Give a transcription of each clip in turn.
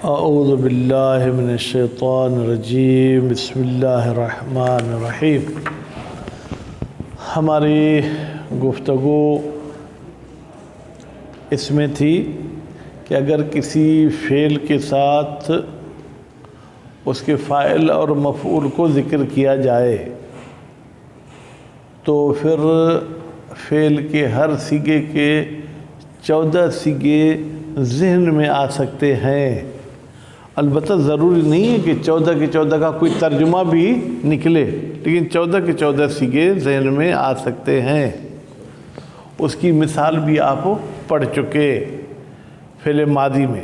اعوذ باللہ من الشیطان الرجیم، بسم اللہ الرحمن الرحیم۔ ہماری گفتگو اس میں تھی کہ اگر کسی فعل کے ساتھ اس کے فاعل اور مفعول کو ذکر کیا جائے تو پھر فعل کے ہر صیغے کے 14 صیغے ذہن میں آ سکتے ہیں۔ البتہ ضروری نہیں ہے کہ 14 کے 14 کا کوئی ترجمہ بھی نکلے، لیکن 14 کے 14 صیغے ذہن میں آ سکتے ہیں۔ اس کی مثال بھی آپ پڑھ چکے فعل ماضی میں۔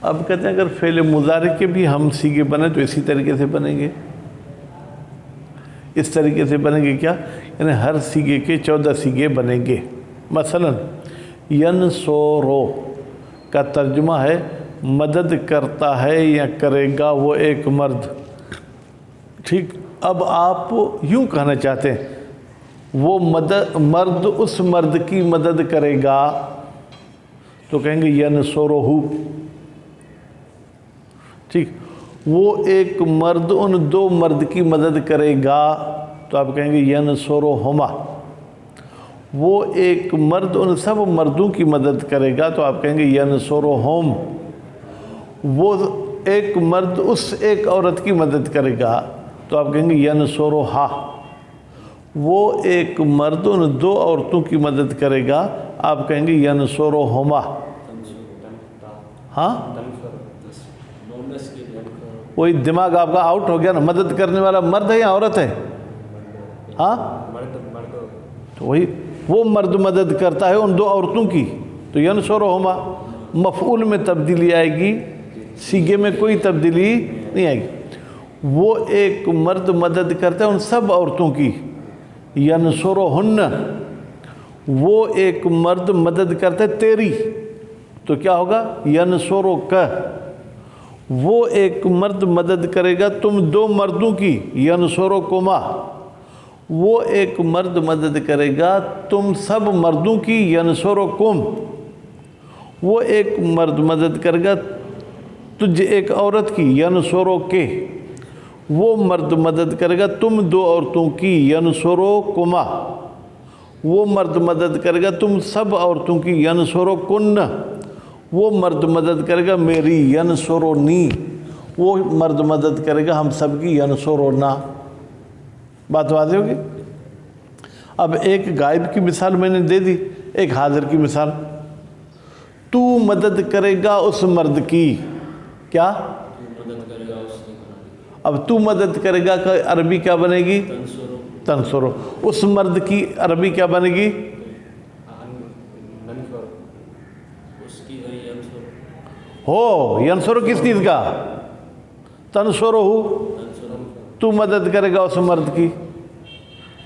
اب کہتے ہیں اگر فعل مضارع کے بھی ہم صیغے بنے تو اسی طریقے سے بنیں گے۔ اس طریقے سے بنیں گے کیا؟ یعنی ہر صیغے کے 14 صیغے بنیں گے۔ مثلا ینصرو کا ترجمہ ہے مدد کرتا ہے یا کرے گا وہ ایک مرد۔ ٹھیک، اب آپ یوں کہنا چاہتے ہیں وہ مرد اس مرد کی مدد کرے گا تو کہیں گے ینصرہ۔ ٹھیک، وہ ایک مرد ان 2 مرد کی مدد کرے گا تو آپ کہیں گے ینصرہما۔ وہ ایک مرد ان سب مردوں کی مدد کرے گا تو آپ کہیں گے ینصرہم۔ وہ ایک مرد اس ایک عورت کی مدد کرے گا تو آپ کہیں گے ینصرہا۔ وہ ایک مرد ان 2 عورتوں کی مدد کرے گا آپ کہیں گے ینصرہما۔ ہاں، وہی دماغ آپ کا آؤٹ ہو گیا نا، مدد کرنے والا مرد ہے یا عورت ہے؟ ہاں، تو وہی وہ مرد مدد کرتا ہے ان 2 عورتوں کی تو ینصرہما۔ مفعول میں تبدیلی آئے گی، صیغے میں کوئی تبدیلی نہیں آئے گی۔ وہ ایک مرد مدد کرتا ہے ان سب عورتوں کی، ینصرہن۔ وہ ایک مرد مدد کرتا ہے تیری تو کیا ہوگا؟ ینصرک۔ وہ ایک مرد مدد کرے گا تم 2 مردوں کی، ینصرکما۔ وہ ایک مرد مدد کرے گا تم سب مردوں کی، ینصرکم۔ وہ ایک مرد مدد کرے گا تجھ ایک عورت کی، ینصرک۔ وہ مرد مدد کرے گا تم 2 عورتوں کی، ینصرکما۔ وہ مرد مدد کرے گا تم سب عورتوں کی، ینصرکن۔ وہ مرد مدد کرے گا میری، ینصرنی۔ وہ مرد مدد کرے گا ہم سب کی، ینصرنا۔ بات واضح ہوگی؟ اب ایک غائب کی مثال میں نے دے دی، ایک حاضر کی مثال۔ تو مدد کرے گا اس مرد کی، کیا؟ اب تو مدد کرے گا کہ عربی کیا بنے گی؟ تنصرو۔ اس مرد کی عربی کیا بنے گی؟ ہو، ینصرو کس چیز کا؟ تنصرو۔ تو مدد کرے گا اس مرد کی۔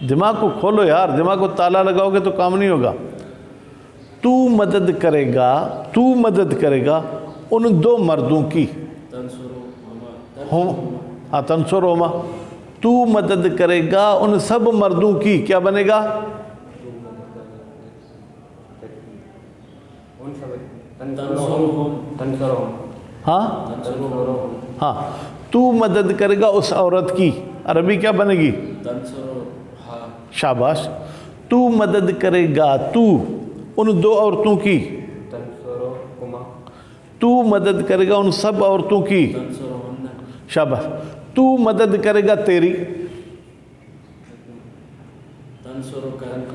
دماغ کو کھولو یار، دماغ کو تالا لگاؤ گے تو کام نہیں ہوگا۔ تو مدد کرے گا، تو مدد کرے گا ان 2 مردوں کی، ہاں تنصرہما۔ تو مدد کرے گا ان سب مردوں کی، کیا بنے گا؟ ہاں ہاں، تو مدد کرے گا اس عورت کی، عربی کیا بنے گی؟ شاباش۔ تو مدد کرے گا تو ان 2 عورتوں کی، تو مدد کرے گا ان سب عورتوں کی، شاباش۔ تو مدد کرے گا تیری،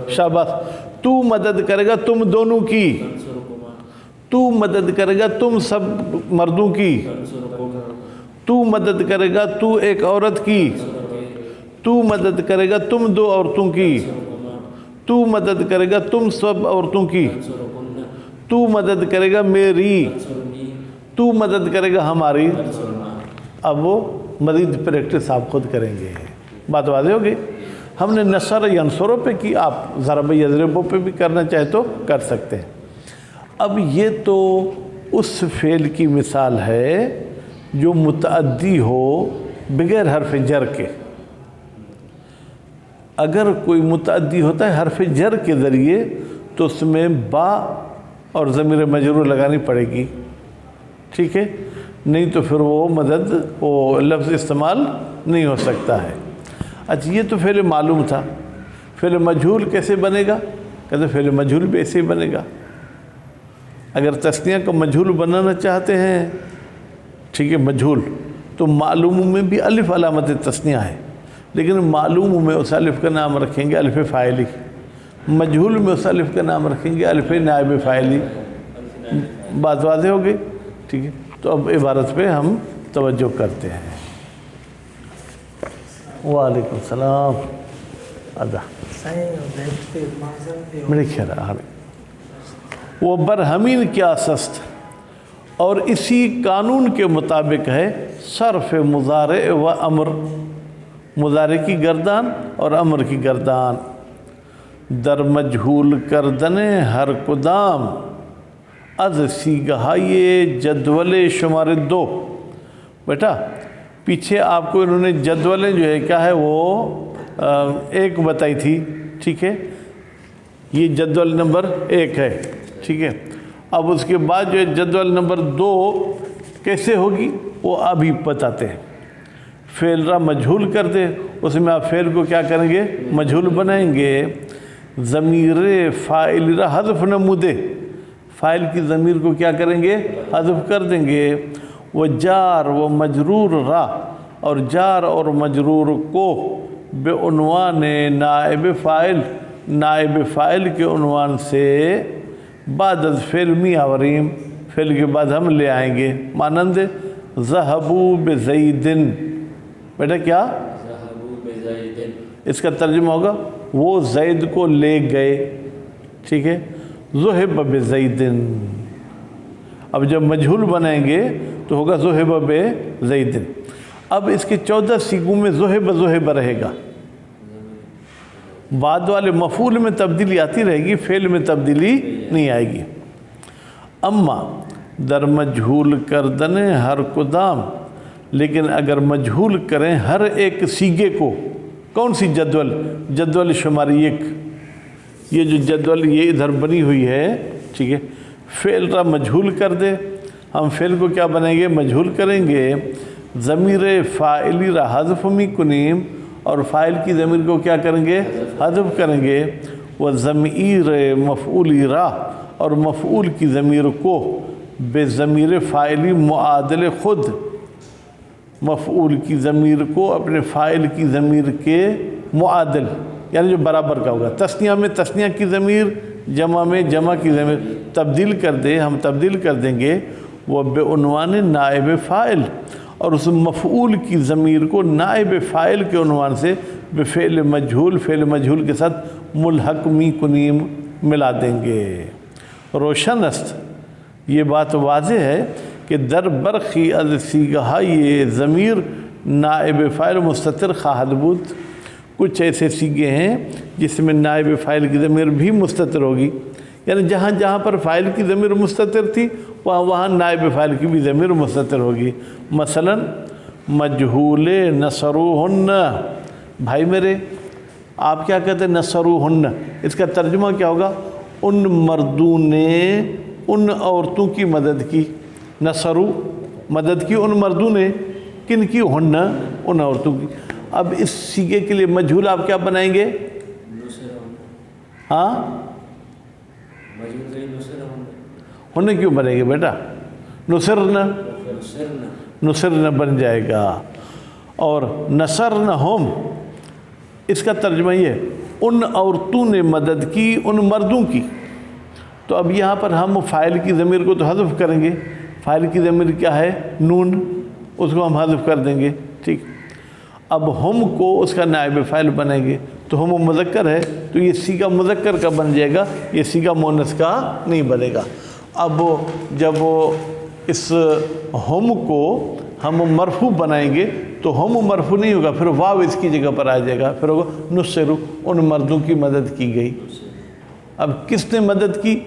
شاباش۔ تو مدد کرے گا تم دونوں کی، تو مدد کرے گا تم سب مردوں کی، تو مدد کرے گا تو ایک عورت کی، تو مدد کرے گا تم 2 عورتوں کی، تو مدد کرے گا تم سب عورتوں کی، تو مدد کرے گا میری، تو مدد کرے گا ہماری۔ اب وہ مزید پریکٹس آپ خود کریں گے۔ بات واضح ہوگی؟ ہم نے نصر ینصرو پہ کی، آپ ضرب یضرب پہ بھی کرنا چاہے تو کر سکتے ہیں۔ اب یہ تو اس فعل کی مثال ہے جو متعدی ہو بغیر حرف جر کے۔ اگر کوئی متعدی ہوتا ہے حرف جر کے ذریعے تو اس میں با اور ضمیر مجرور لگانی پڑے گی۔ ٹھیک ہے، نہیں تو پھر وہ مدد وہ لفظ استعمال نہیں ہو سکتا ہے۔ اچھا یہ تو فعل معلوم تھا، فعل مجہول کیسے بنے گا؟ کہتے فعل مجہول بھی ایسے ہی بنے گا۔ اگر تثنیہ کو مجہول بنانا چاہتے ہیں، ٹھیک ہے، مجہول، تو معلوم میں بھی الف علامت تثنیہ ہے، لیکن معلوم میں اس الف کا نام رکھیں گے الف فاعلی، مجہول میں اس الف کا نام رکھیں گے الف نائب فاعلی۔ بات واضح ہو گئی؟ ٹھیک ہے، تو اب عبارت پہ ہم توجہ کرتے ہیں۔ وعلیکم السلام۔ ادا میرے خیال وہ برہمین کیا سست، اور اسی قانون کے مطابق ہے صرف مضارع و امر، مضارع کی گردان اور امر کی گردان۔ در مجہول کردن ہر کدام از سیگہائے جدول شمار 2۔ بیٹا پیچھے آپ کو انہوں نے جدولیں جو ہے کیا ہے وہ 1 بتائی تھی، ٹھیک ہے، یہ جدول نمبر 1 ہے، ٹھیک ہے۔ اب اس کے بعد جو ہے جدول نمبر 2 کیسے ہوگی وہ ابھی بتاتے ہیں۔ فعل را مجہول کر دے، اس میں آپ فعل کو کیا کریں گے؟ مجہول بنائیں گے۔ ضمیر فاعل را حذف نمودے، فاعل کی ضمیر کو کیا کریں گے؟ حذف کر دیں گے۔ وہ جار و مجرور را، اور جار اور مجرور کو بے عنوان نائب فاعل، نائب فاعل کے عنوان سے بعد از فعل می آوریم، فعل کے بعد ہم لے آئیں گے۔ مانند ذہبوا بزیدن، بیٹا کیا؟ اس کا ترجمہ ہوگا وہ زید کو لے گئے، ٹھیک ہے۔ ذہب بزیدن، اب جب مجہول بنائیں گے تو ہوگا ذہب بزیدن۔ اب اس کے 14 سیغوں میں ذہب رہے گا، بعد والے مفعول میں تبدیلی آتی رہے گی، فعل میں تبدیلی نہیں آئے گی۔ اما در مجہول کردن ہر کدام، لیکن اگر مجہول کریں ہر ایک سیگے کو، کون سی جدول؟ جدول شماری 1، یہ جو جدول یہ ادھر بنی ہوئی ہے، ٹھیک ہے، فعل را مجہول کر دے، ہم فعل کو کیا بنائیں گے؟ مجہول کریں گے۔ ضمیر فاعلی را حذف می کنیم، اور فاعل کی ضمیر کو کیا کریں گے؟ حذف کریں گے۔ وہ ضمیر مفعولی را، اور مفعول کی ضمیر کو بے ضمیر فاعلی معادل خود، مفعول کی ضمیر کو اپنے فاعل کی ضمیر کے معادل، یعنی جو برابر کا ہوگا۔ تثنیہ میں تثنیہ کی ضمیر، جمع میں جمع کی ضمیر تبدیل کر دے، ہم تبدیل کر دیں گے وہ بے عنوان نائب فاعل، اور اس مفعول کی ضمیر کو نائب فاعل کے عنوان سے بفعل مجہول، فعل مجہول کے ساتھ ملحق می کنیم ملا دیں گے۔ روشن است، یہ بات واضح ہے کہ در برخی از سیغہ یہ ضمیر نائب فاعل مستتر خواہد بود، کچھ ایسے سیغے ہیں جس میں نائب فاعل کی ضمیر بھی مستتر ہوگی، یعنی جہاں جہاں پر فاعل کی ضمیر مستتر تھی وہاں وہاں نائب فاعل کی بھی ضمیر مستتر ہوگی۔ مثلا مجہول نصروہن، بھائی میرے آپ کیا کہتے ہیں؟ نصروہن، اس کا ترجمہ کیا ہوگا؟ ان مردوں نے ان عورتوں کی مدد کی، نصرو مدد کی ان مردوں نے، کن کی؟ ہن، ان عورتوں کی۔ اب اس سیغے کے لیے مجہول آپ کیا بنائیں گے؟ ہاں ہن کیوں بنے گے بیٹا؟ نصرنا، نصرنا بن جائے گا۔ اور نصرنا ہم، اس کا ترجمہ یہ ہے ان عورتوں نے مدد کی ان مردوں کی۔ تو اب یہاں پر ہم فاعل کی ضمیر کو تو حذف کریں گے، فاعل کی ضمیر کیا ہے؟ نون، اس کو ہم حذف کر دیں گے، ٹھیک۔ اب ہم کو اس کا نائب فاعل بنائیں گے، تو ہم مذکر ہے تو یہ سیغہ مذکر کا بن جائے گا، یہ سیغہ مؤنث کا نہیں بنے گا۔ اب جب اس ہم کو ہم مرفوع بنائیں گے تو ہم مرفوع نہیں ہوگا، پھر واو اس کی جگہ پر آ جائے گا، پھر ہوگا نصروا، ان مردوں کی مدد کی گئی۔ اب کس نے مدد کی؟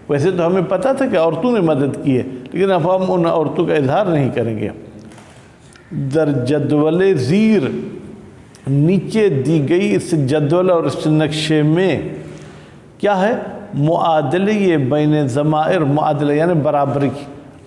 ویسے تو ہمیں پتہ تھا کہ عورتوں نے مدد کی ہے، لیکن اب ہم ان عورتوں کا اظہار نہیں کریں گے۔ در جدول زیر، نیچے دی گئی اس جدول اور اس نقشے میں کیا ہے؟ معادلے بین ضمائر، معادلہ یعنی برابری کی،